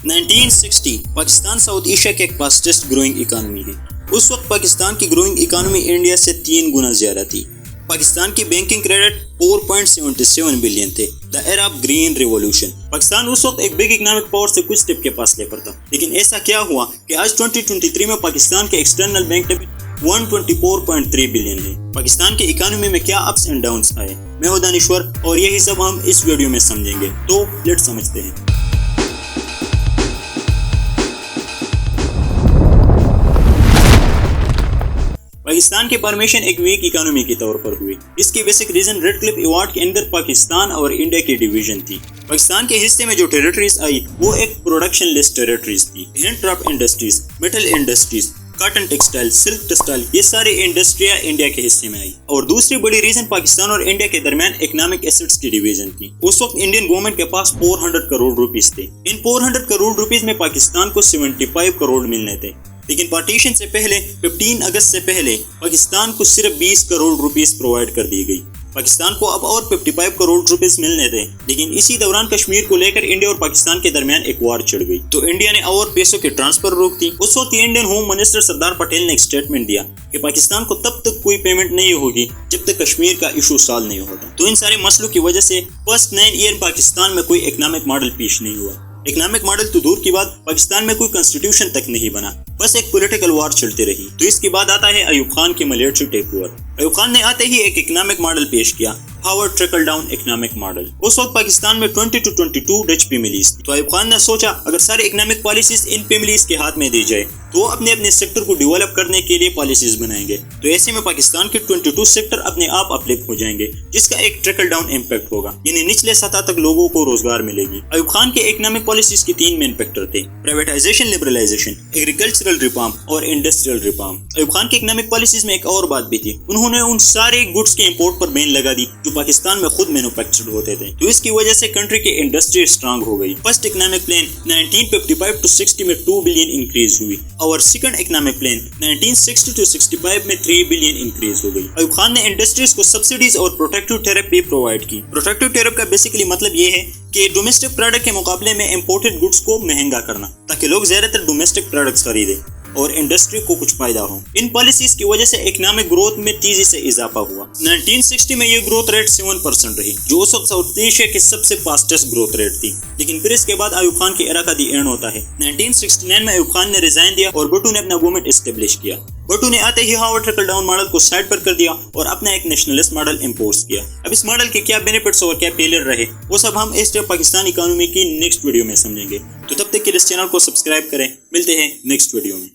1960 Pakistan south Asia کے ایک fastest growing economy ہے۔ اس وقت پاکستان کی گروئنگ اکانومی انڈیا سے 3 گنا زیادہ تھی۔ پاکستان کی بینکنگ کریڈٹ 4.77 بلین تھے۔ The era of green revolution. Pakistan اس وقت ایک بگ اکنامک پاور سے کچھ سٹیپ کے فاصلے پر تھا، لیکن ایسا کیا ہوا کہ آج 2023 میں پاکستان کے ایکسٹرنل بینک ڈیبٹ 124.3 بلین ہے۔ پاکستان کی اکانومی میں کیا اپس اینڈ ڈاؤنس آئے؟ میں ہوں دانشور اور یہی سب ہم اس ویڈیو میں سمجھیں گے، تو لیٹ سمجھتے ہیں۔ پاکستان کی فارمیشن ایک ویک اکانومی کے طور پر ہوئی۔ اس کی بیسک ریزن ریڈ کلف ایوارڈ کے اندر پاکستان اور انڈیا کی ڈیویژن تھی۔ پاکستان کے حصے میں جو ٹیریٹریز آئی وہ ایک پروڈکشن لیس ٹیریٹریز تھی۔ Hand craft industries, metal industries, cotton textile, silk textile, یہ ساری انڈسٹریاں انڈیا کے حصے میں آئی۔ اور دوسری بڑی ریزن پاکستان اور انڈیا کے درمیان اکنامک ایسٹس کی ڈیویژن تھی۔ اس وقت انڈین گورنمنٹ کے پاس 400 کروڑ روپیز تھے۔ ان 400 کروڑ روپیز میں پاکستان کو 75 کروڑ ملنے تھے، لیکن پارٹیشن سے پہلے 15 اگست سے پہلے پاکستان کو صرف 20 کروڑ روپیز پرووائڈ کر دی گئی۔ پاکستان کو اب اور 55 کروڑ روپیز ملنے تھے، لیکن اسی دوران کشمیر کو لے کر انڈیا اور پاکستان کے درمیان ایک وار چھڑ گئی، تو انڈیا نے اور پیسوں کے ٹرانسفر روک دی۔ اس وقت Indian home minister Sardar Patel نے ایک سٹیٹمنٹ دیا کہ پاکستان کو تب تک کوئی پیمنٹ نہیں ہوگی جب تک کشمیر کا ایشو سالو نہیں ہوتا۔ تو ان سارے مسئلوں کی وجہ سے فرسٹ 9 ایئر پاکستان میں کوئی اکنامک ماڈل پیش نہیں ہوا۔ اکنامک ماڈل تو دور کی بات، پاکستان میں کوئی کنسٹیٹیوشن تک نہیں بنا، بس ایک پولیٹیکل وار چلتی رہی۔ تو اس کے بعد آتا ہے ایوب خان کی military take over. Ayub Khan نے آتے ہی ایک اکنامک ماڈل پیش کیا، ہاورڈ ٹریکل ڈاؤن اکنامک ماڈل۔ اس وقت پاکستان میں 20 to 22 ڈچ فیملیز تھی، تو ایوب خان نے سوچا اگر سارے اکنامک پالیسیز ان فیملیز کے ہاتھ میں دی جائے تو وہ اپنے اپنے سیکٹر کو ڈیولپ کرنے کے لیے پالیسیز بنائیں گے، تو ایسے میں پاکستان کے 22 سیکٹر اپنے آپ اپلفٹ ہو جائیں گے، جس کا ایک ٹریکل ڈاؤن امپیکٹ ہوگا، یعنی نچلے سطح تک لوگوں کو روزگار ملے گی۔ ایوب خان کے اکنامک پالیسیز کے 3 مین فیکٹر تھے: پرائیویٹائزیشن، لبرلائزیشن، ایگریکلچرل ریفارم اور انڈسٹریل ریفارم۔ ایوب خان کے اکنامک پالیسیز میں ایک اور بات بھی تھی، انہوں نے ان سارے گڈس کے امپورٹ پر بین لگا دی جو پاکستان میں خود مینوفیکچرڈ ہوتے تھے، تو اس کی وجہ سے کنٹری کی انڈسٹری اسٹرانگ ہو گئی۔ فرسٹ اکنامک پلان 1955 to 60 میں 2 بلین انکریز ہوئی، اور سیکنڈ اکنامک پلان 1960 to 65 میں 3 بلین انکریز ہو گئی۔ ایوب خان نے انڈسٹریز کو سبسڈیز اور پروٹیکٹیو ٹیرف بھی پرووائڈ کی۔ پروٹیکٹیو ٹیرف کا بیسیکلی مطلب یہ ہے کہ ڈومیسٹک پروڈکٹ کے مقابلے میں امپورٹڈ گڈس کو مہنگا کرنا، تاکہ لوگ زیادہ تر ڈومیسٹک پروڈکٹس خریدیں اور انڈسٹری کو کچھ فائدہ ہو۔ ان پالیسیز کی وجہ سے اکنامک گروتھ میں تیزی سے اضافہ ہوا۔ 1960 میں یہ گروتھ ریٹ 7% رہی، جو اس وقت ساؤتھ ایشیا کی سب سے فاسٹسٹ گروتھ ریٹ تھی، لیکن پھر اس کے بعد ایوب خان کی ایرا کا دی اینڈ ہوتا ہے۔ 1969 میں ایوب خان نے ریزائن دیا اور بھٹو نے اپنا گورنمنٹ اسٹیبلش کیا۔ بھٹو نے آتے ہی ہاورڈ ٹریکل ڈاؤن ماڈل کو سائڈ پر کر دیا اور اپنا ایک نیشنلسٹ ماڈل امپوز کیا۔ اب اس ماڈل کے کیا بینیفٹس اور کیا فیلئر رہے، وہ سب ہم اس پاکستان اکانومی کی نیکسٹ ویڈیو میں سمجھیں گے۔ تو تب تک کے اس چینل کو سبسکرائب کریں، ملتے ہیں نیکسٹ ویڈیو میں۔